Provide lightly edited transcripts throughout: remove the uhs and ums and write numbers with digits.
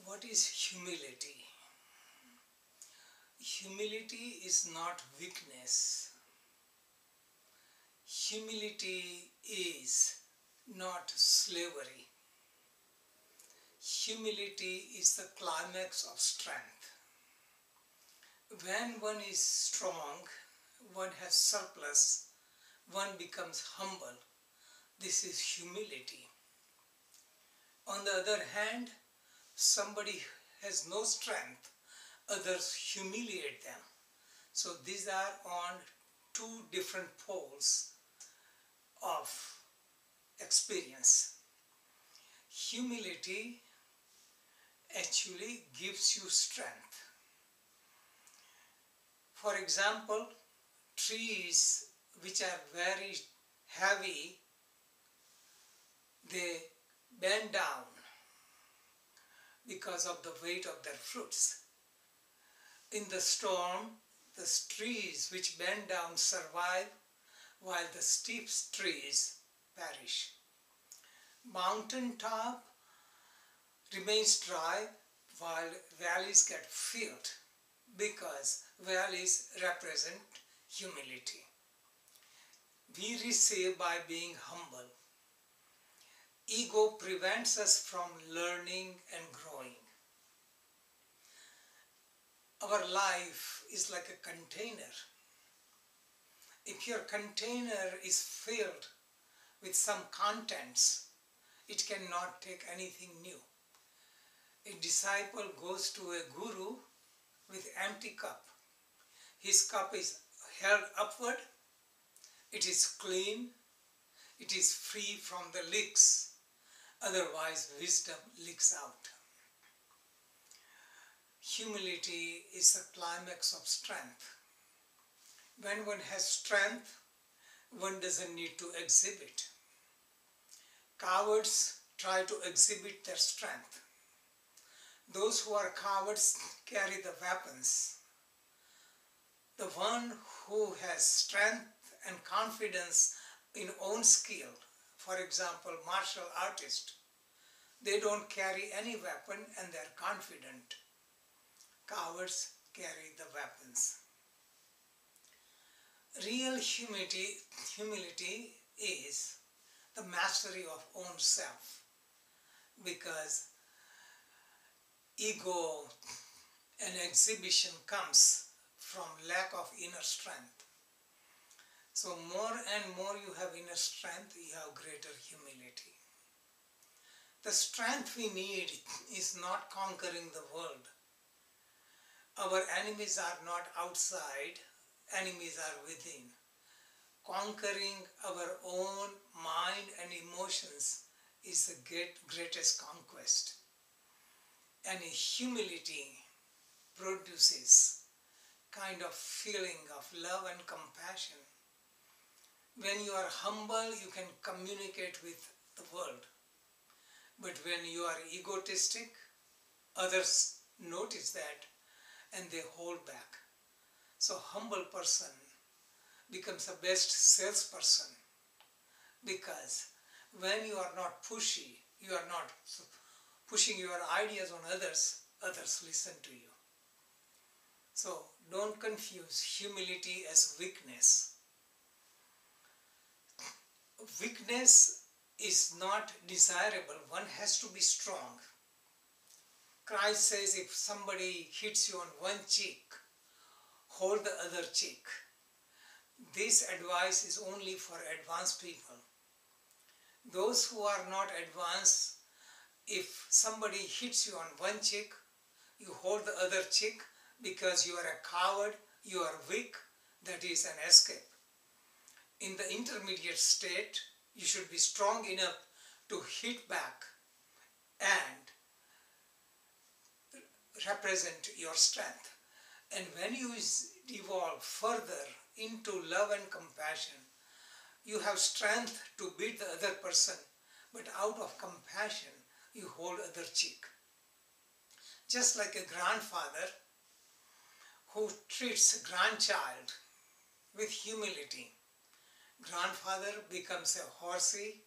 What is humility? Humility is not weakness. Humility is not slavery. Humility is the climax of strength. When one is strong, one has surplus, one becomes humble. This is humility. On the other hand, somebody has no strength, others humiliate them. So these are on two different poles of experience. Humility actually gives you strength. For example, trees which are very heavy, they bend down because of the weight of their fruits. In the storm, the trees which bend down survive, while the steep trees perish. Mountain top remains dry while valleys get filled, because valleys represent humility. We receive by being humble. Ego prevents us from learning and growing. Our life is like a container. If your container is filled with some contents, it cannot take anything new. A disciple goes to a guru with empty cup. His cup is held upward, it is clean, it is free from the leaks. Otherwise, wisdom leaks out. Humility is the climax of strength. When one has strength, one doesn't need to exhibit. Cowards try to exhibit their strength. Those who are cowards carry the weapons. The one who has strength and confidence in own skill, for example, martial artist, they don't carry any weapon and they're confident. Cowards carry the weapons. Real humility is the mastery of own self, because ego and exhibition comes from lack of inner strength. So more and more you have inner strength, you have greater humility. The strength we need is not conquering the world. Our enemies are not outside, enemies are within. Conquering our own mind and emotions is the greatest conquest. And humility produces kind of feeling of love and compassion. When you are humble, you can communicate with the world. But when you are egotistic, others notice that and they hold back. So humble person becomes the best salesperson, because when you are not pushy, you are not pushing your ideas on others, others listen to you. So don't confuse humility as weakness. Weakness is not desirable. One has to be strong. Christ says if somebody hits you on one cheek, hold the other cheek. This advice is only for advanced people. Those who are not advanced, if somebody hits you on one cheek, you hold the other cheek, because you are a coward, you are weak, that is an escape. In the intermediate state, you should be strong enough to hit back and represent your strength. And when you evolve further into love and compassion, you have strength to beat the other person, but out of compassion, you hold other cheek. Just like a grandfather who treats a grandchild with humility. Grandfather becomes a horsey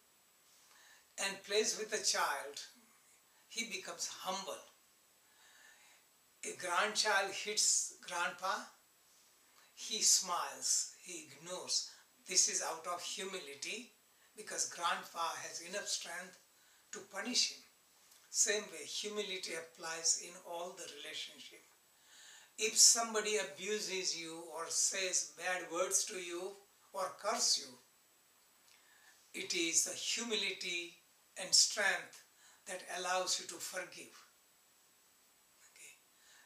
and plays with the child. He becomes humble. A grandchild hits grandpa, he smiles, he ignores. This is out of humility because grandpa has enough strength to punish him. Same way, humility applies in all the relationship. If somebody abuses you or says bad words to you or curse you, it is the humility and strength that allows you to forgive. Okay.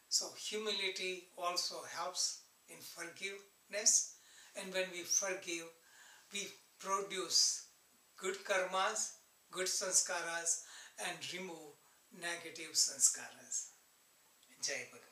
So humility also helps in forgiveness, and when we forgive, we produce good karmas, good sanskaras, and remove negative sanskaras. Jai Bhagavan.